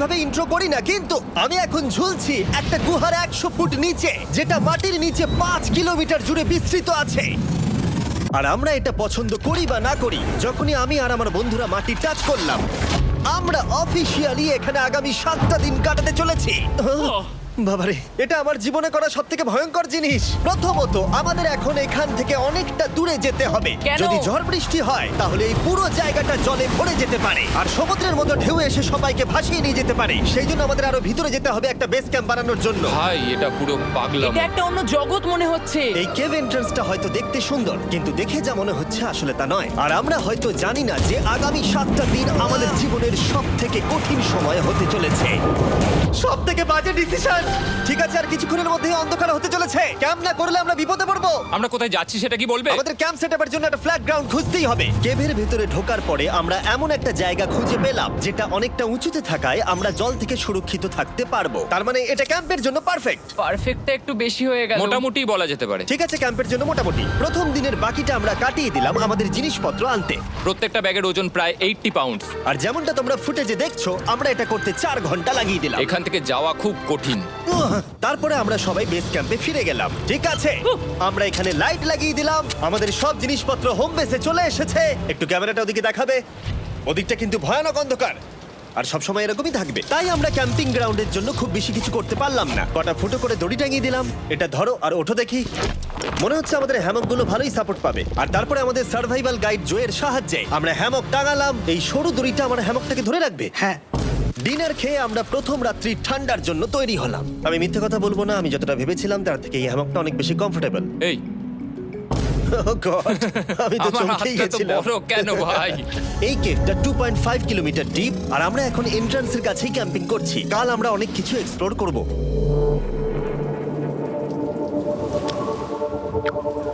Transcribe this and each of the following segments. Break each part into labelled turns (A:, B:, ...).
A: ভাবে ইন্ট্রো করি না, কিন্তু আমি এখন ঝুলছি একটা গুহার 100 ফুট নিচে, যেটা মাটির নিচে 5 কিলোমিটার জুড়ে বিস্তৃত আছে। আর আমরা এটা পছন্দ করি বা না করি, যখনই আমি আর আমার বন্ধুরা মাটি টাচ করলাম, আমরা অফিসিয়ালি এখানে আগামী 7টা দিন কাটাতে চলেছি। বাবারে, এটা আমার জীবনে করা সবথেকে ভয়ঙ্কর জিনিস। প্রথমত, আমাদের এখন এখান থেকে অনেকটা দূরে যেতে হবে।
B: কেন?
A: যদি ঝড় বৃষ্টি হয় তাহলে এই পুরো জায়গাটা জলে ভরে যেতে পারে, আর সমুদ্রের মতো ঢেউ এসে সবাইকে ভাসিয়ে নিয়ে যেতে পারে। সেই জন্য আমাদের আরো ভিতরে যেতে হবে একটা বেস ক্যাম্প বানানোর জন্য।
C: ভাই এটা পুরো পাগলাম।
B: এটা একটা অন্য জগৎ মনে হচ্ছে।
A: এই কেভ এন্ট্রান্সটা হয়তো দেখতে সুন্দর, কিন্তু দেখে যা মনে হচ্ছে আসলে তা নয়। আর আমরা হয়তো জানি না যে আগামী 7টা দিন আমাদের জীবনের সব থেকে কঠিন সময় হতে চলেছে। সব থেকে বাজে ডিসিশন। ঠিক আছে, আর কিছুক্ষণের মধ্যেই অন্ধকার হতে চলেছে। ক্যাম্প না করলে আমরা বিপদে পড়বো।
C: আমরা কোথায় যাচ্ছি সেটা কি বলবে?
A: আমাদের ক্যাম্প সেটআপের জন্য একটা ফ্ল্যাট গ্রাউন্ড খুঁজতেই হবে। কেভের ভেতরে ঢোকার পরে আমরা এমন একটা জায়গা খুঁজে পেলাম যেটা অনেকটা উঁচুতে থাকায় আমরা জল থেকে সুরক্ষিত থাকতে পারবো। তার মানে এটা ক্যাম্পের জন্য পারফেক্ট।
B: পারফেক্টটা একটু বেশি হয়ে গেল।
C: মোটামুটি বলা যেতে পারে।
A: ঠিক আছে, ক্যাম্পের জন্য মোটামুটি। প্রথম দিনের বাকিটা আমরা কাটিয়ে দিলাম আমাদের জিনিসপত্র আনতে।
C: প্রত্যেকটা ব্যাগের ওজন প্রায় 80 পাউন্ডস।
A: আর যেমনটা তোমরা ফুটেজে দেখছো, আমরা এটা করতে 4 ঘন্টা লাগিয়ে দিলাম।
C: এখান থেকে যাওয়া খুব কঠিন।
A: তারপরে আমরা সবাই বেস ক্যাম্পে ফিরে গেলাম। ঠিক আছে, আমরা এখানে লাইট লাগিয়ে দিলাম। আমাদের সব জিনিসপত্র হোম বেসে চলে এসেছে। একটু ক্যামেরাটা ওদিকে দেখাবে? ওদিকটা কিন্তু ভয়ানক অন্ধকার, আর সবসময় এরকমই থাকবে। তাই আমরা ক্যাম্পিং গ্রাউন্ডের জন্য খুব বেশি কিছু করতে পারলাম না। কটা ফুটো করে দড়ি টাঙিয়ে দিলাম। এটা ধরো আর ওঠো দেখি। মনে হচ্ছে আমাদের হ্যামকগুলো ভালোই সাপোর্ট পাবে। আর তারপরে আমাদের সার্ভাইভাল গাইড জোয়ের সাহায্যে আমরা হ্যামক টাঙালাম। এই সরু দড়িটা আমার হ্যামকটাকে ধরে রাখবে।
D: হ্যাঁ,
A: ডিনার খেয়ে আমরা প্রথম রাত্রি ঠান্ডার জন্য তৈরি হলাম। আমি মিথ্যে কথা বলবো না, আমি যতটা ভেবেছিলাম তার থেকে এই হ্যামকটা অনেক বেশি কমফোর্টেবল।
C: এই
A: আমি তো
C: আমার
A: চমকেই
C: হাতটা তো
A: গেছিলাম।
C: বড় কেন ভাই?
A: এই কেভটা 2.5 কিলোমিটার ডিপ, আর আমরা এখন এন্ট্রান্সের কাছেই ক্যাম্পিং করছি। কাল আমরা অনেক কিছু এক্সপ্লোর করব।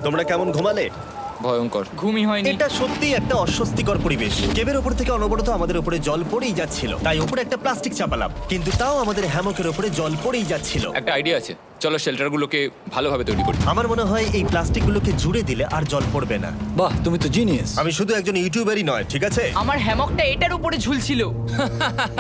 A: তোমরা কেমন ঘুমালে?
C: ভয়ঙ্কর।
B: ঘুমই হয়নি।
A: এটা সত্যিই একটা অস্বস্তিকর পরিবেশ। কেবের ওপর থেকে অনবরত আমাদের উপরে জল পড়েই যাচ্ছিল, তাই উপরে একটা প্লাস্টিক চাপালাম, কিন্তু তাও আমাদের হ্যামকের উপরে জল পড়েই যাচ্ছিল।
C: একটা আইডিয়া আছে, চলো শেল্টারগুলোকে ভালোভাবে তৈরি করি।
A: আমার মনে হয় এই প্লাস্টিকগুলোকে জুড়ে দিলে আর জল পড়বে না।
D: বাহ, তুমি তো জিনিয়াস।
A: আমি শুধু একজন ইউটিউবারই নয়, ঠিক আছে?
B: আমার হ্যামকটা এটার উপরে ঝুলছিল।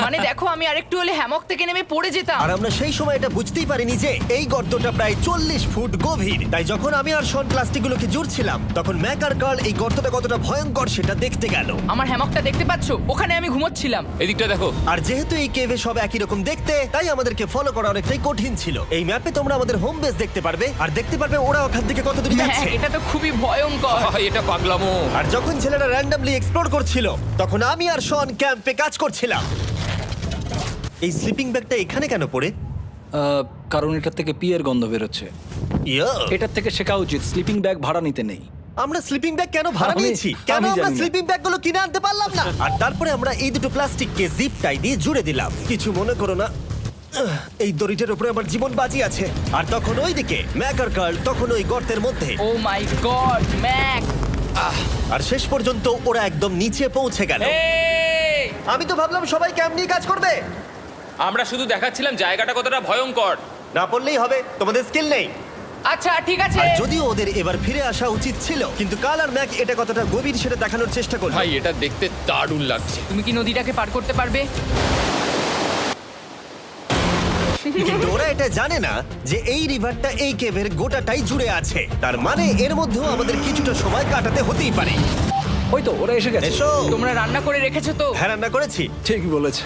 B: মানে দেখো, আমি আরেকটু হলে হ্যামক থেকে নেমে পড়ে যেতাম।
A: আর আমরা সেই সময় এটা বুঝতেই পারিনি যে এই গর্তটা প্রায় 40 ফুট গভীর। তাই যখন আমি আর শন প্লাস্টিকগুলোকে জুড়ছিলাম, তখন ম্যাক আর কার্ল এই গর্তটা কতটা ভয়ঙ্কর সেটা দেখতে গেল।
B: আমার হ্যামকটা দেখতে পাচ্ছো? ওখানে আমি ঘুমোচ্ছিলাম।
C: এদিকটা দেখো।
A: আর যেহেতু এই কেভে সব একই রকম দেখতে, তাই আমাদেরকে ফলো করা অনেকটাই কঠিন ছিল। এই ম্যাপে তোমরা আমাদের হোম বেস দেখতে পারবে, আর দেখতে পারবে ওরা ওখান থেকে কত দূরে
B: হ্যাঁ,
A: যাচ্ছে।
B: এটা তো খুবই ভয়ঙ্কর।
C: ভাই এটা পাগলামো।
A: আর যখন ছেলেরা র্যান্ডমলি এক্সপ্লোর করছিল, তখন আমি আর শন ক্যাম্পে কাজ করছিলাম। এই স্লিপিং ব্যাগটা এখানে কেন পড়ে?
D: কারণ এটার থেকে পিয়ের গন্ধ বেরোচ্ছে।
A: ইয়া,
D: এটার থেকে শেখা উচিত স্লিপিং ব্যাগ ভাড়া নিতে নেই।
A: আমরা স্লিপিং ব্যাগ কেন ভাড়া
D: আমি-
A: নিয়েছি? কেন
D: আমি
A: আমরা
D: জানি না।
A: স্লিপিং ব্যাগগুলো কিনে আনতে পারলাম না? আর তারপরে আমরা এই দুটো প্লাস্টিককে জিপ টাই দিয়ে জুড়ে দিলাম। কিছু মনে করো না, এই দড়িটার উপরে আমার জীবন বাজি আছে। আর তখন ওইদিকে ম্যাক আর কার্ল তখন ওই গর্তের মধ্যে।
B: ও মাই গড, ম্যাক!
A: আর শেষ পর্যন্ত ওরা একদম নিচে পৌঁছে গেল।
C: এই!
A: আমি তো ভাবলাম সবাই ক্যাম্প নিয়ে কাজ করবে।
C: আমরা শুধু দেখাচ্ছিলাম জায়গাটা কতটা ভয়ঙ্কর।
A: না পড়লেই হবে, তোমাদের স্কিল নেই।
B: আচ্ছা ঠিক আছে।
A: আর যদিও ওদের এবার ফিরে আসা উচিত ছিল, কিন্তু কাল আর ম্যাক এটা কতটা গভীর সেটা দেখানোর চেষ্টা করলো।
C: ভাই এটা দেখতে দারুণ লাগছে।
B: তুমি কি নদীটাকে পার করতে পারবে?
A: কিন্তু ওরা এটা জানে না যে এই রিভারটা এই কেভের গোটাটাই জুড়ে আছে। তার মানে এর মধ্যেও আমাদের কিছুটা সময় কাটাতে হতেই পারে।
D: ওই তো ওরা এসে গেছে।
A: এসো।
B: তোমরা রান্না করে রেখেছো তো?
A: হ্যাঁ, রান্না করেছি।
D: ঠিক বলেছ।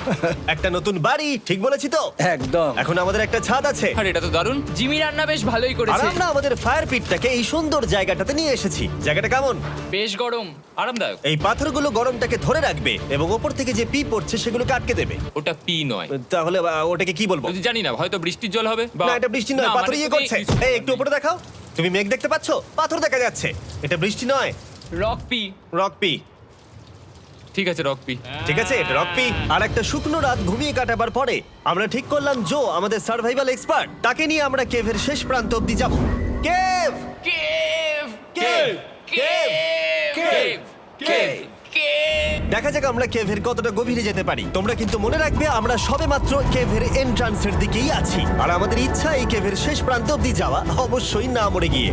A: একটা নতুন বাড়ি, ঠিক বলেছি তো?
D: একদম।
A: এখন আমাদের একটা ছাদ আছে।
C: আর এটা তো দারুণ।
B: জিমি রান্না বেশ ভালোই
A: আর
B: করেছে।
A: আমরা আমাদের ফায়ার পিটটাকে এই সুন্দর জায়গাটাতে নিয়ে এসেছি। জায়গাটা কেমন?
B: বেশ গরম।
C: আরামদায়ক।
A: এই পাথরগুলো গরমটাকে ধরে রাখবে এবং ওপর থেকে যে পি পড়ছে সেগুলোকে আটকে দেবে।
C: ওটা পি নয়।
A: তাহলে ওটাকে কি বলবো?
C: যদি জানি না, হয়তো বৃষ্টির জল হবে বা
A: না, এটা বৃষ্টি নয়,
C: না,
A: পাথর
C: মানে
A: ইয়ে
C: তুমি-
A: করছে। এই একটু উপরে দেখাও। তুমি মেঘ দেখতে পাচ্ছো? পাথর দেখা যাচ্ছে। এটা বৃষ্টি নয়,
B: রক পি।
A: Rock P.
C: ঠিক আছে, রক পি।
A: ঠিক আছে, এটা রক পি। আর একটা শুকনো রাত ঘুমিয়ে কাটাবার পরে আমরা ঠিক করলাম জো আমাদের সার্ভাইভাল এক্সপার্ট, তাকে নিয়ে আমরা কেভের শেষ প্রান্ত অব্দি যাব। Cave,
B: cave!
A: Cave,
B: cave!
A: Cave, cave.
B: Cave!
A: দেখা যাক আমরা কেভের কতটা গভীরে যেতে পারি। তোমরা কিন্তু মনে রাখবে আমরা সবেমাত্র কেভের এন্ট্রান্সের দিকেই আছি, আর আমাদের ইচ্ছা এই কেভের শেষ প্রান্ত অব্দি যাওয়া, অবশ্যই না মরে গিয়ে।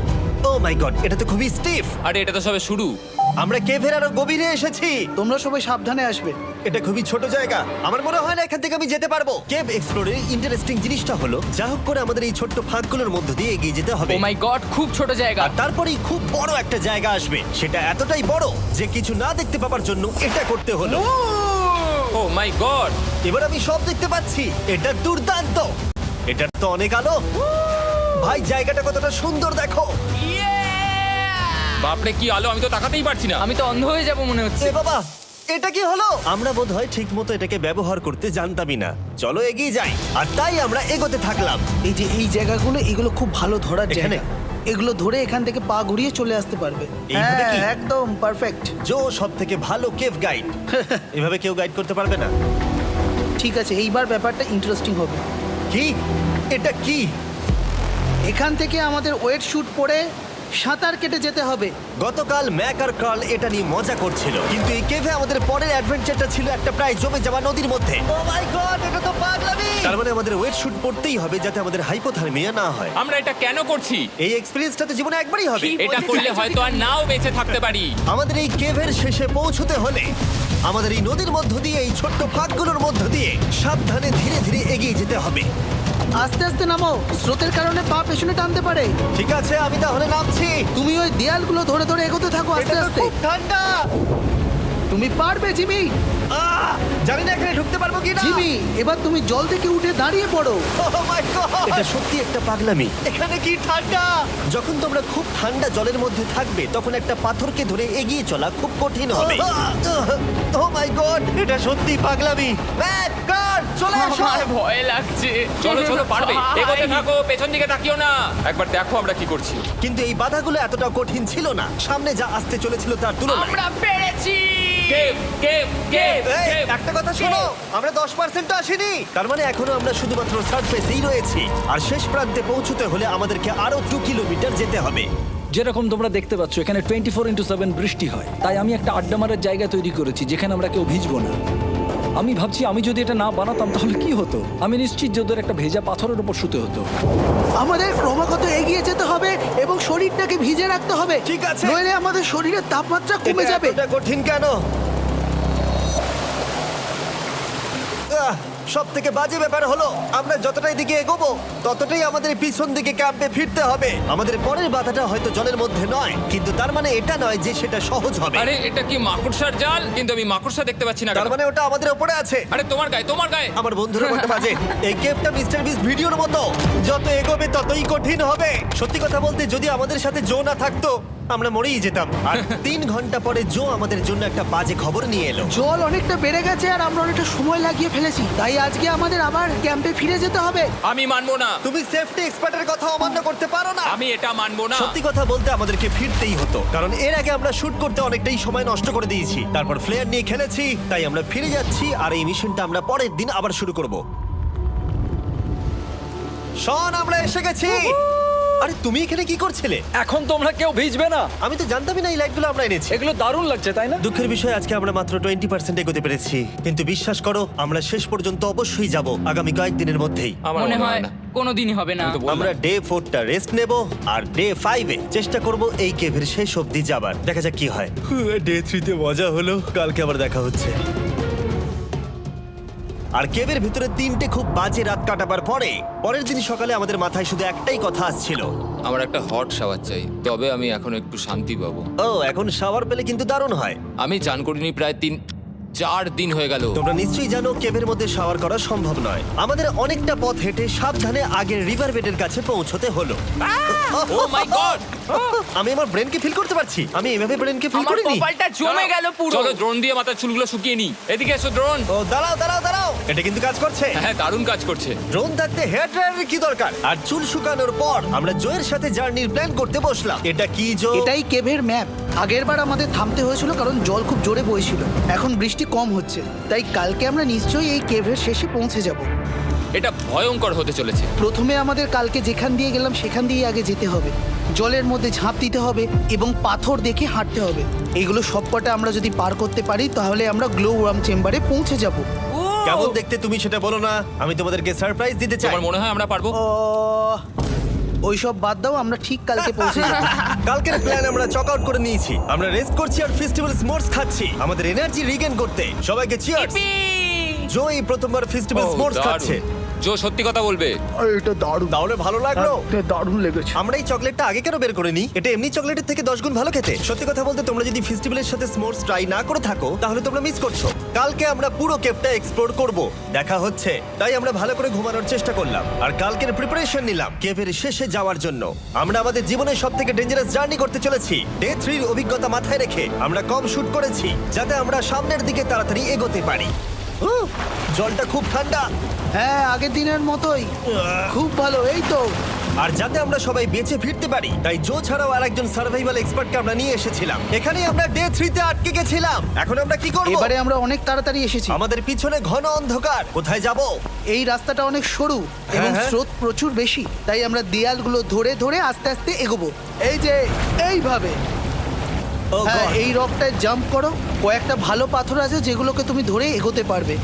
A: ও মাই গড, এটা তো খুবই স্টিফ।
C: আরে এটা তো সবে শুরু।
A: আমরা কেভের আরো গভীরে এসেছি।
E: তোমরা সবাই সাবধানে আসবে।
A: এটা খুবই ছোট জায়গা, আমার মনে হয় না এখান থেকে আমি যেতে পারবো। কেভ এক্সপ্লোরের ইন্টারেস্টিং জিনিসটা হলো যা হোক করে আমাদের এই ছোট্ট ফাঁকগুলোর মধ্য দিয়ে এগিয়ে যেতে হবে।
B: ও মাই গড, খুব ছোট জায়গা।
A: আর তারপরেই খুব বড় একটা জায়গা আসবে, সেটা এতটাই বড় যে কিছু না দেখতে পাওয়ার জন্য এটা করতে হলো।
C: ও মাই গড।
A: এবার আমি সব দেখতে পাচ্ছি, এটা দুর্দান্ত। এটার তো অনেক আলো। ভাই জায়গাটা কতটা সুন্দর দেখো।
C: বাপরে কি আলো, আমি তো তাকাতেই পারছি না।
B: আমি তো অন্ধ হয়ে যাব মনে হচ্ছে।
A: এ বাবা, এটা কি হলো? আমরা বোধহয় ঠিক মতো এটাকে ব্যবহার করতে জানতামই না। চলো এগিয়ে যাই। আর তাই আমরা এগোতে থাকলাম।
E: এই যে এই জায়গাগুলো, এগুলো খুব ভালো ধরার
A: এখানে?
E: জায়গা। এগুলো ধরে এখান থেকে পা ঘুরিয়ে চলে আসতে পারবে।
A: এইভাবে কি?
E: হ্যাঁ, একদম পারফেক্ট।
A: জো সব থেকে ভালো কেভ গাইড। এভাবে কেউ গাইড করতে পারবে না।
E: ঠিক আছে, এইবার ব্যাপারটা ইন্টারেস্টিং হবে।
A: কি? এটা কি?
E: এখান থেকে আমাদের ওয়েট শুট পরে সাঁতার কেটে যেতে হবে।
A: গতকাল ম্যাক আর কার্ল এটা নিয়ে মজা করছিল, কিন্তু এই কেভে আমাদের পরের অ্যাডভেঞ্চারটা ছিল একটা প্রায় জমে যাওয়া নদীর মধ্যে। ও মাই গড, এটা তো পাগলামি! তার মানে আমাদের ওয়েট শুট পড়তেই হবে যাতে আমাদের হাইপোথার্মিয়া না হয়।
C: আমরা এটা কেন করছি?
A: এই এক্সপেরিয়েন্সটা তো জীবনে একবারই হবে।
B: কি?
C: এটা করলে হয়তো আর নাও বেঁচে থাকতে পারি।
A: আমাদের এই কেভের শেষে পৌঁছতে হলে আমাদের এই নদীর মধ্য দিয়ে, এই ছোট্ট ফাঁকগুলোর মধ্য দিয়ে সাবধানে ধীরে ধীরে এগিয়ে যেতে হবে।
E: আস্তে আস্তে নামো, স্রোতের কারণে পা পেছনে টানতে পারে।
A: ঠিক আছে, আমি তাহলে নামছি।
E: তুমি ওই দেয়ালগুলো ধরে ধরে এগোতে থাকো আস্তে
A: এটা তো
E: আস্তে।
A: খুব ঠান্ডা।
E: তুমি পারবে জিমি।
A: জানি না এখানে ঢুকতে পারবো কি না।
E: জিমি, এবার তুমি জল থেকে উঠে দাঁড়িয়ে পড়ো।
A: এটা সত্যি একটা পাগলামি। এখানে কি ঠান্ডা! যখন তোমরা খুব ঠান্ডা জলের মধ্যে থাকবে তখন একটা পাথরকে ধরে এগিয়ে চলা খুব কঠিন হবে। ও মাই গড, এটা সত্যি পাগলামি। ম্যাক, গড, চলে আসো।
B: আমার ভয় লাগছে।
C: চলো চলো, পারবে।
B: ভাই।
C: এগোতে থাকো, পেছন দিকে তাকিও না। একবার দেখো আমরা কি করছি।
A: কিন্তু এই বাধাগুলো এতটা কঠিন ছিল না সামনে যা আসতে চলেছিল তার তুলনায়।
B: আমরা পেরেছি।
C: কেভ কেভ কেভ
A: এই,
C: কেভ।
A: একটা কথা শোনো, আমরা 10% আসিনি। তার মানে এখনো আমরা শুধুমাত্র সার্ফেসেই রয়েছি, আর শেষ প্রান্তে পৌঁছতে হলে আমাদেরকে আরো 2 কিলোমিটার যেতে হবে।
D: যেরকম তোমরা দেখতে পাচ্ছ এখানে 24/7 বৃষ্টি হয়, তাই আমি একটা আড্ডা মারার জায়গা তৈরি করেছি যেখানে আমরা কেউ ভিজবো না। আমি ভাবছি আমি যদি এটা না বানাতাম তাহলে কি হতো। আমি নিশ্চিত যে ওদের একটা ভেজা পাথরের উপর শুতে হতো।
E: আমাদের ক্রমাগত এগিয়ে যেতে হবে এবং শরীরটাকে ভিজে রাখতে হবে।
A: ঠিক আছে।
E: নইলে আমাদের শরীরের তাপমাত্রা কমে
A: এটা
E: যাবে।
A: এতটা কঠিন কেন? সব থেকে বাজে ব্যাপার হলো আমরা যতটাই দিকে এগোবো ততটাই আমাদের পিছন দিকে ক্যাম্পে ফিরতে হবে। আমাদের পরের বাধাটা হয়তো জলের মধ্যে নয়, কিন্তু তার মানে এটা নয় যে সেটা সহজ হবে।
C: আরে এটা কি মাকড়সার জাল? কিন্তু আমি মাকড়সা দেখতে পাচ্ছি না।
A: তার
C: কেন?
A: মানে ওটা আমাদের উপরে আছে।
C: আরে তোমার গায়ে, তোমার গায়ে।
A: আমার বন্ধুরা বলতে বাজে। এই গেমটা মিস্টার বিস ভিডিওর মতো, যত এগোবে ততই কঠিন হবে। সত্যি কথা বলতে যদি আমাদের সাথে জো না থাকতো আমরা মরেই যেতাম। আর 3 ঘন্টা পরে জো আমাদের জন্য একটা বাজে খবর নিয়ে এলো।
E: জল অনেকটা বেড়ে গেছে আর আমরা অনেকটা সময় লাগিয়ে ফেলেছি, তাই আজকে আমাদের আবার ক্যাম্পে ফিরে যেতে হবে।
C: আমি মানবো না।
A: তুমি সেফটি এক্সপার্টের কথা অমান্য করতে পারো না।
C: আমি এটা মানবো না।
A: সত্যি কথা বলতে আমাদেরকে ফিরতেই হতো, কারণ এর আগে আমরা শুট করতে অনেকটাই সময় নষ্ট করে দিয়েছি। তারপর ফ্লেয়ার নিয়ে খেলেছি, তাই আমরা ফিরে যাচ্ছি আর এই মিশনটা আমরা পরের দিন আবার শুরু করব। শন, আমরা এসে গেছি। আরে তুমি এখানে কি করছিলে?
D: এখন তোমরা কেউ ভিজবে না।
A: আমি তো জানতামই না এই লাইটগুলো আমরা এনেছি।
D: এগুলো দারুণ লাগছে তাই না?
A: দুঃখের বিষয় আজকে আমরা মাত্র 20% এগোতে পেরেছি, কিন্তু বিশ্বাস করো আমরা শেষ পর্যন্ত অবশ্যই যাব আগামী কয়েকদিনের মধ্যেই।
C: আমার
B: মনে হয় কোনোদিনই হবে না।
C: আমি তো বললাম।
A: আমরা ডে 4টা রেস্ট নেব আর ডে 5-এ চেষ্টা করব এই কেভের শেষ অবধি যাবার। দেখা যাক কি হয়। ডে 3-তে মজা হলো, কালকে আবার দেখা হচ্ছে। আর কেভের ভিতরে 3টে খুব বাজে রাত কাটাবার পরে পরের দিন সকালে আমাদের মাথায় শুধু একটাই কথা আসছিল।
C: আমার একটা হট শাওয়ার চাই, তবে আমি এখন একটু শান্তি পাবো।
A: ও, এখন শাওয়ার পেলে কিন্তু দারুণ হয়।
C: আমি চান করিনি প্রায় 3-4 দিন হয়ে গেল।
A: তোমরা নিশ্চয়ই জানো কেভের মধ্যে শাওয়ার করা সম্ভব নয়। আমাদের অনেকটা পথ হেঁটে সাবধানে আগের রিভার বেডের কাছে পৌঁছতে হলো।
C: ও মাই গড!
A: আমি আমার ব্রেনকে ফিল করতে পারছি। আমি এভাবে ব্রেনকে ফিল
B: আমার
A: করিনি।
B: কপালটা জমে গেল পুরো।
C: চলো ড্রোন দিয়ে মাথার চুলগুলো শুকিয়ে নি। এদিকে এসো ড্রোন।
A: ও দাঁড়াও দাঁড়াও দাঁড়াও, এটা কিন্তু কাজ করছে।
C: হ্যাঁ, দারুণ কাজ করছে।
A: ড্রোন থাকতে হেয়ার ড্রায়ারের কি দরকার? আর চুল শুকানোর পর আমরা জোয়ের সাথে জার্নির প্ল্যান করতে বসলাম। এটা কি জো?
E: এটাই কেভের ম্যাপ। আগেরবার আমাদের থামতে হয়েছিল কারণ জল খুব জোরে বইছিল। এখন বৃষ্টি কম হচ্ছে, তাই কালকে আমরা নিশ্চয়ই এই কেভের শেষে পৌঁছে যাব।
C: এটা ভয়ঙ্কর হতে চলেছে।
E: প্রথমে আমাদের কালকে যেখান দিয়ে গেলাম সেখান দিয়ে আগে যেতে হবে। জলের মধ্যে ঝাঁপ দিতে হবে এবং পাথর দেখে হাঁটতে হবে। এগুলো সবকটা আমরা যদি পার করতে পারি তাহলে আমরা গ্লো ওয়ার্ম চেম্বারে পৌঁছে যাব।
A: কেমন দেখতে তুমি সেটা বলো না, আমি তোমাদেরকে সারপ্রাইজ দিতে চাই।
C: তোমার মনে হয় আমরা পারবো?
E: ওইসব বাদ দাও, আমরা ঠিক কালকে পৌঁছে যাবো।
A: কালকের প্ল্যান আমরা চক আউট করে নিয়েছি। আমরা রেস্ট করছি আর ফেস্টিভ্যাল স্মোর্টস খাচ্ছি আমাদের এনার্জি রিগেন করতে। সবাইকে চিয়ার্স।
B: Yippee!
A: জো এই প্রথমবার ফেস্টিভ্যাল
C: ও,
A: স্মোর্টস
C: দারুণ।
A: খাচ্ছে।
C: জো সত্যি কথা বলবে।
E: এটা দারুণ,
A: তাহলে ভালো লাগলো?
E: এটা দারুণ লেগেছে।
A: আমরা এই চকলেটটা আগে কেন বের করিনি? এটা এমনি চকলেটের থেকে 10 গুণ ভালো খেতে। সত্যি কথা বলতে তোমরা যদি ফেস্টিভ্যালের সাথে স্মোর্টস ট্রাই না করে থাকো তাহলে তোমরা মিস করছো। কালকে আমরা পুরো কেভটা এক্সপ্লোর করব, দেখা হচ্ছে। তাই আমরা ভালো করে ঘুমানোর চেষ্টা করলাম আর কালকের প্রিপারেশন নিলাম কেভের শেষে যাওয়ার জন্য। আমরা আমাদের জীবনের সবথেকে ডেঞ্জারাস জার্নি করতে চলেছি। ডে 3 এর অভিজ্ঞতা মাথায় রেখে আমরা কম শুট করেছি যাতে আমরা সামনের দিকে তাড়াতাড়ি এগোতে পারি। জলটা খুব ঠান্ডা
E: হ্যাঁ, আগের দিনের মতোই খুব ভালো। এই তো
A: আর যাতে আমরা সবাই বেঁচে ফিরতে পারি তাই জো ছাড়াও আরেকজন সার্ভাইভাল এক্সপার্টকে আমরা নিয়ে এসেছিলাম। এখানেই আমরা ডে 3 তে আটকে গেছিলাম। এখন আমরা কি করব?
E: এবারে আমরা অনেক তাড়াতাড়ি এসেছি।
A: আমাদের পিছনে ঘন অন্ধকার, কোথায় যাব?
E: এই রাস্তাটা অনেক সরু এবং
A: হ্যাঁ।
E: স্রোত প্রচুর বেশি, তাই আমরা দেয়ালগুলো ধরে ধরে আস্তে আস্তে এগোবো। এই যে এইভাবে।
A: ও
E: হ্যাঁ,
A: God!
E: এই রকটায় জাম্প করো। কয়েকটা ভালো পাথর আছে যেগুলোকে তুমি ধরে এগোতে পারবে।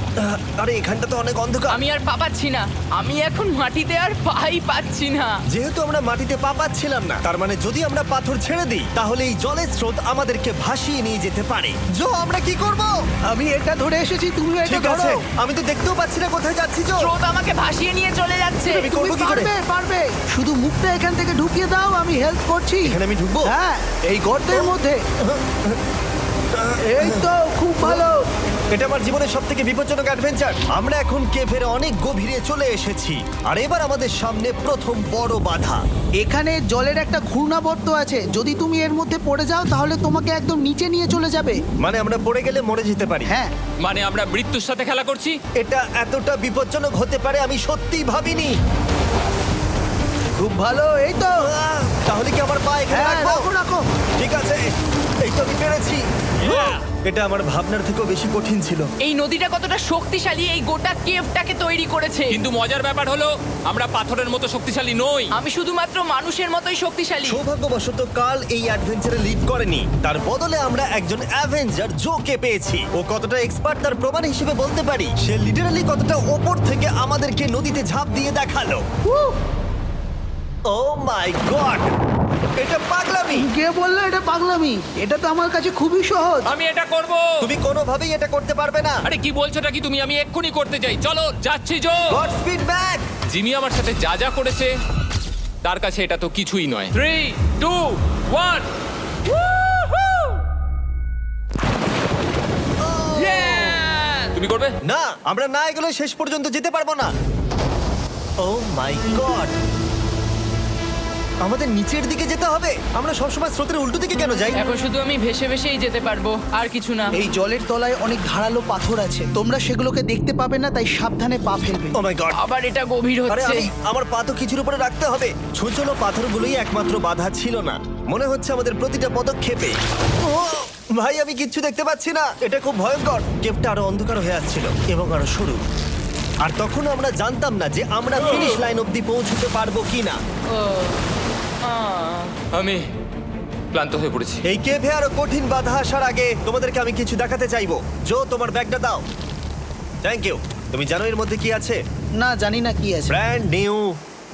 A: আরে এখানটা তো অনেক অন্ধকার।
B: আমি আর পা পাচ্ছি না, আমি এখন মাটিতে আর পাই পাচ্ছি না।
A: যেহেতু আমরা মাটিতে পা পাচ্ছিলাম না, তার মানে যদি আমরা পাথর ছেড়ে দিই তাহলে এই জলের স্রোত আমাদেরকে ভাসিয়ে নিয়ে যেতে পারে। জো, আমরা কি করব?
E: আমি এটা ধরে এসেছি, তুমি এটা
A: ঠিক
E: ধরো।
A: আছে, আমি তো দেখতেও পাচ্ছি না কোথায় যাচ্ছি। জো,
B: স্রোত আমাকে ভাসিয়ে নিয়ে চলে যাচ্ছে।
A: আমি
E: তুমি
A: করবো কি করে?
E: পারবে, পারবে। শুধু মুখটা এখান থেকে ঢুকিয়ে দাও, আমি হেল্প করছি।
A: এখানে আমি ঢুকবো?
E: হ্যাঁ, এই গর্তের মধ্যে। এই তো খুব ভালো।
A: এটা আমার জীবনের সবথেকে বিপজ্জনক অ্যাডভেঞ্চার। আমরা এখন কেভের অনেক গভীরে চলে এসেছি আর এবার আমাদের সামনে প্রথম বড় বাধা।
E: এখানে জলের একটা ঘূর্ণাবর্ত আছে, যদি তুমি এর মধ্যে পড়ে যাও তাহলে তোমাকে একদম নিচে নিয়ে চলে যাবে।
A: মানে আমরা পড়ে গেলে মরে যেতে পারি।
E: হ্যাঁ,
C: মানে আমরা মৃত্যুর সাথে খেলা করছি।
A: এটা এতটা বিপজ্জনক হতে পারে আমি সত্যিই ভাবিনি।
E: খুব ভালো। এই তো।
A: তাহলে কি আমার পা এখানে
E: হ্যাঁ,
A: রাখবো?
E: রাখো রাখো।
A: ঠিক আছে, এই তো আমি পেরেছি। এটা আমার ভাবনার থেকেও বেশি কঠিন ছিল।
B: এই নদীটা কতটা শক্তিশালী এই গোটা কেভটাকে তৈরি করেছে।
C: কিন্তু মজার ব্যাপার হলো আমরা পাথরের মতো শক্তিশালী নই।
B: আমি শুধুমাত্র মানুষের মতোই শক্তিশালী।
A: সৌভাগ্যবশত কাল এই অ্যাডভেঞ্চারে লিড করেনি, তার বদলে আমরা একজন অ্যাভেঞ্জার জোকে পেয়েছি। ও কতটা এক্সপার্ট তার প্রমাণ হিসেবে বলতে পারি। সে লিটারালি কতটা ওপর থেকে আমাদেরকে নদীতে ঝাঁপ দিয়ে দেখালো। ও মাই গড, এটা পাগলামি।
E: কে বললো এটা পাগলামি? এটা তো আমার কাছে খুবই সহজ।
C: আমি এটা করব।
A: তুমি কোনোভাবেই এটা করতে পারবে না।
C: আরে কি বলছোটা কি তুমি? আমি এক্ষুনি করতে চাই। চলো যাচ্ছি Joe.
A: God speed back.
C: Jimmy আমার সাথে যা যা করেছে তার কাছে এটা তো কিছুই নয়। 3, 2, 1। তুমি করবে?
A: না, আমরা না এগুলো শেষ পর্যন্ত যেতে পারবো না। ও মাই গড, আমাদের নিচের দিকে যেতে হবে। আমরা সবসময় স্রোতের উল্টো দিকে কেন যাই?
B: এখন শুধু আমি ভেসে ভেসেই যেতে পারবো, আর কিছু না।
E: এই জলের তলায় অনেক ধারালো পাথর আছে, তোমরা সেগুলোকে দেখতে পাবে না, তাই সাবধানে পা ফেলবে।
A: ও মাই গড,
B: আবার এটা গভীর
A: আরে
B: হচ্ছে।
A: আমার পা তো কিছুর উপরে রাখতে হবে। ছোট পাথরগুলোই একমাত্র বাধা ছিল না, মনে হচ্ছে আমাদের প্রতিটা পদক্ষেপে। ও ভাই, আমি কিচ্ছু দেখতে পাচ্ছি না। এটা খুব ভয়ঙ্কর। কেভটা আরো অন্ধকার হয়ে আসছিল এবং আরো সরু। আর তখন আমরা জানতাম না যে আমরা ফিনিশ লাইন অবধি পৌঁছতে পারবো কিনা।
C: আমি ক্লান্ত হয়ে পড়েছি।
A: এই কেভে আরো কঠিন বাধা আসার আগে তোমাদেরকে আমি কিছু দেখাতে চাইবো। জো, তোমার ব্যাগটা দাও। Thank you. তুমি জানো এর মধ্যে কি আছে?
E: না, জানি না কি আছে।
A: Brand new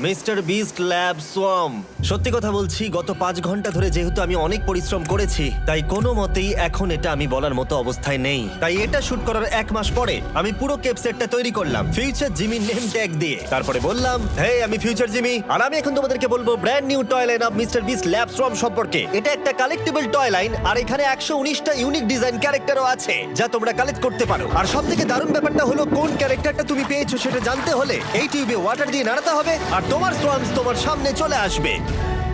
A: mister beast lab swamp. সত্যি কথা বলছি, গত 5 ঘন্টা ধরে যেহেতু আমি অনেক পরিশ্রম করেছি, তাই কোনো মতেই এখন এটা আমি বলার মতো অবস্থায় নেই। তাই এটা শুট করার 1 মাস পরে আমি পুরো কেপ সেটটা তৈরি করলাম ফিউচার জিমি নেম ট্যাগ দিয়ে। তারপরে বললাম, হে, আমি ফিউচার জিমি, আর আমি এখন তোমাদেরকে বলবো brand new toy line of mister beast lab swamp সম্পর্কে। এটা একটা কালেক্টিবল টয় লাইন, আর এখানে 119টা ইউনিক ডিজাইন ক্যারেক্টারও আছে যা তোমরা কালেক্ট করতে পারো। আর সবথেকে দারুণ ব্যাপারটা হলো, কোন ক্যারেক্টারটা তুমি পেয়েছো সেটা জানতে হলে এই টিউবে ওয়াটার দিয়ে নাড়াতে হবে আর তোমার সোয়ামস তোমার সামনে চলে আসবে।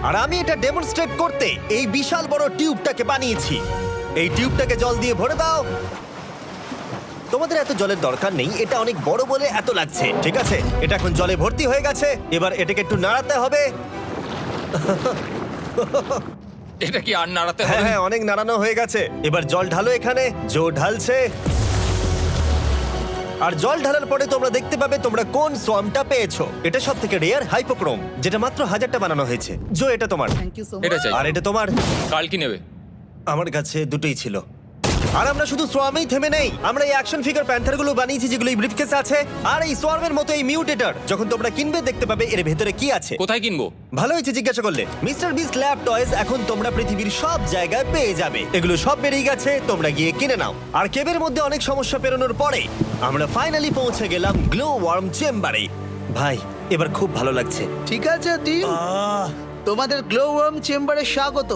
A: আর আমি এটা ডেমনস্ট্রেট করতে এই বিশাল বড় টিউবটাকে বানিয়েছি। এই টিউবটাকে জল দিয়ে ভরে দাও। তোমাদের এত জলের দরকার নেই, এটা অনেক বড় বলে এত লাগছে। ঠিক আছে, এটা এখন জলে ভর্তি হয়ে গেছে। এবার এটাকে একটু নাড়াতে হবে।
C: এটা কি আর নাড়াতে
A: হ্যাঁ
C: হবে?
A: হ্যাঁ, অনেক নাড়ানো হয়ে গেছে। এবার জল ঢালো এখানে। জো ঢালছে। আর জল ঢালার পরে তোমরা দেখতে পাবে তোমরা কোন সোয়ামটা পেয়েছো। এটা সব থেকে রেয়ার হাইপোক্রোম, যেটা মাত্র 1000টা বানানো হয়েছে। জো, এটা তোমার।
E: থ্যাংক ইউ সো
C: এটা
E: মাচ।
C: চাই।
A: আর এটা তোমার।
C: কাল কি নেবে?
A: আমার কাছে দুটোই ছিল। আর আমরা শুধু সোয়ামেই থেমে নেই, আমরা এই অ্যাকশন ফিগার প্যান্থার গুলো বানিয়েছি যেগুলো এই ব্রিফকেসে আছে। আর এই সোয়ার্মের মতো এই মিউটেটর যখন তোমরা কিনবে দেখতে পাবে এর ভেতরে কি আছে।
C: কোথায় কিনবো?
A: ভালো হয়েছে জিজ্ঞাসা করলে। মিস্টার বিস্ট ল্যাব টয়েস এখন তোমরা পৃথিবীর সব জায়গায় পেয়ে যাবে। এগুলো সব বেরিয়ে গেছে, তোমরা গিয়ে কিনে নাও। আর কেবের মধ্যে অনেক সমস্যা পেরোনোর পরে আমরা ফাইনালি পৌঁছে গেলাম গ্লো ওয়ার্ম চেম্বারে। ভাই এবার খুব ভালো লাগছে।
E: ঠিক আছে টিম, তোমাদের গ্লো ওয়ার্ম চেম্বারে স্বাগত।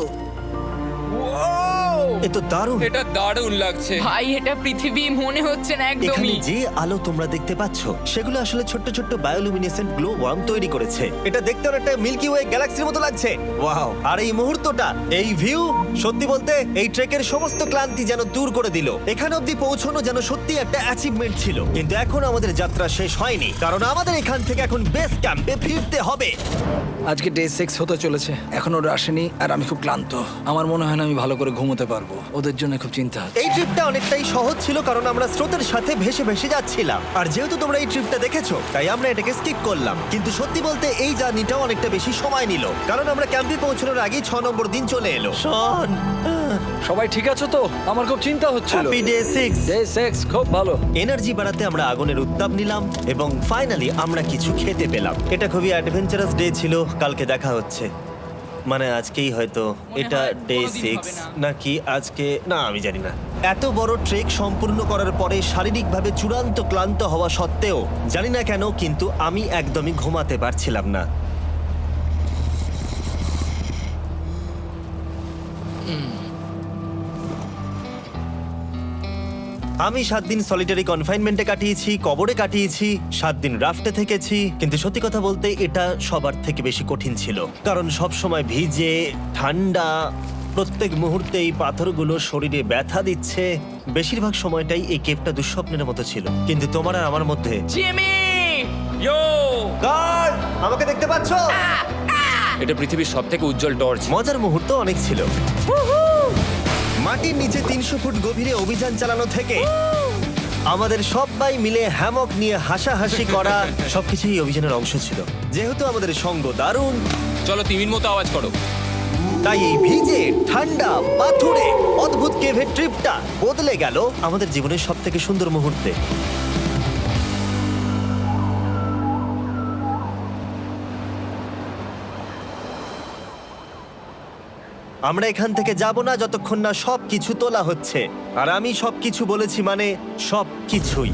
A: এ তো দারুণ।
C: এটা দারুণ লাগছে।
B: ভাই এটা পৃথিবী মনে হচ্ছে না
A: এখানে
B: একদমই।
A: যে আলো তোমরা দেখতে পাচ্ছ সেগুলো আসলে ছোট্ট ছোট্ট বায়োলুমিনেসেন্ট গ্লো ওয়ার্ম তৈরি করেছে। এটা দেখতে অনেকটা মিল্কি ওয়ে গ্যালাক্সির মতো লাগছে। ওয়াও! আর এই মুহূর্তটা, এই ভিউ, সত্যি বলতে এই ট্রেকের সমস্ত ক্লান্তি যেন দূর করে দিল। এখানে অবধি পৌঁছানো যেন সত্যি একটা অ্যাচিভমেন্ট ছিল। কিন্তু এখন আমাদের যাত্রা শেষ হয়নি, কারণ আমাদের এখান থেকে এখন বেস ক্যাম্পে ফিরতে হবে।
D: আজকে ডে 6 হতে চলেছে, এখনো ওরা আসেনি আর আমি খুব ক্লান্ত। আমার মনে হয় না আমি ভালো করে ঘুমোতে পারবো, ওদের জন্য খুব চিন্তা হচ্ছে।
A: এই ট্রিপটা অনেকটাই সহজ ছিল কারণ আমরা স্রোতের সাথে ভেসে ভেসে যাচ্ছিলাম। আর যেহেতু তোমরা এই ট্রিপটা দেখেছো তাই আমরা এটাকে স্কিপ করলাম। কিন্তু সত্যি বলতে এই জার্নিটাও অনেকটা বেশি সময় নিল, কারণ আমরা ক্যাম্পে পৌঁছানোর আগেই 6 নম্বর দিন চলে এলো। শন,
D: সবাই ঠিক আছে তো? আমার খুব চিন্তা হচ্ছিল।
A: Happy day 6।
D: ডে 6 খুব ভালো।
A: এনার্জি বাড়াতে আমরা আগুনের উত্তাপ নিলাম এবং ফাইনালি আমরা কিছু খেতে পেলাম। এটা খুবই অ্যাডভেঞ্চারাস ডে ছিল। কালকে দেখা হচ্ছে, মানে আজকেই হয়তো। এটা
B: হয়
A: ডে
B: কোনোদিন
A: 6
B: হবে না।
A: নাকি আজকে, না আমি জানি না। এত বড় ট্রেক সম্পূর্ণ করার পরে শারীরিকভাবে চূড়ান্ত ক্লান্ত হওয়া সত্ত্বেও জানি না কেন কিন্তু আমি একদমই ঘুমাতে পারছিলাম না। আমি 7 দিন সলিটারি কনফাইনমেন্টে কাটিয়েছি, কবরে কাটিয়েছি, 7 দিন রাফটে থেকেছি। কিন্তু সত্যি কথা বলতে এটা সবার থেকে বেশি কঠিন ছিল, কারণ সব সময় ভিজে, ঠান্ডা, প্রত্যেক মুহূর্তে এই পাথরগুলো শরীরে ব্যথা দিচ্ছে। বেশিরভাগ সময়টাই এই কেভটা দুঃস্বপ্নের মতো ছিল। কিন্তু তোমার আর আমার মধ্যে
B: জিমি!
C: ইয়ো!
A: গার্ড, আমাকে দেখতে পাচ্ছো?
C: এটা পৃথিবীর সবথেকে উজ্জ্বল টর্চ।
A: মজার মুহূর্ত অনেক ছিল। মাটির নিচে 300 ফুট গভীরে অভিযান চালানো থেকে আমাদের সবাই মিলে হ্যামক নিয়ে হাসাহাসি করা সবকিছুই এই অভিযানের অংশ ছিল। যেহেতু আমাদের সঙ্গ দারুণ,
C: চলো তিমির মতো আওয়াজ করো।
A: তাই এই ভিজে ঠান্ডা পাথুরে অদ্ভুত কেভের ট্রিপটা বদলে গেল আমাদের জীবনের সব থেকে সুন্দর মুহূর্তে। আমরা এখান থেকে যাব না যতক্ষণ না সবকিছু তোলা হচ্ছে। আর আমি সবকিছু বলেছি মানে সবকিছুই।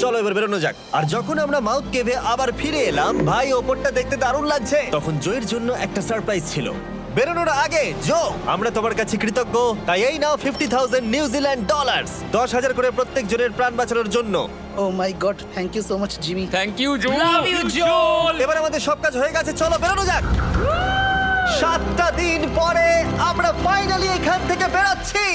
A: চলো এবার বেরোনো যাক। আর যখন আমরা মাউথ কেভে আবার ফিরে এলাম, ভাই ওপরটা দেখতে দারুণ লাগছে। তখন জয়ের জন্য একটা সারপ্রাইজ ছিল। বেরোনোর আগে জো, আমরা তোমার কাছে কৃতজ্ঞ। তাই এই নাও 50,000 নিউজিল্যান্ড ডলার, 10,000 করে প্রত্যেক জনের প্রাণ বাঁচানোর জন্য।
E: Oh my God, thank you so much Jimmy.
C: Thank you Joe.
B: Love you, Joel!
A: এবার আমাদের সব কাজ হয়ে গেছে, চলো বেরোনো যাক। 7টা দিন পরে আমরা ফাইনালি এখান থেকে বেরোচ্ছি।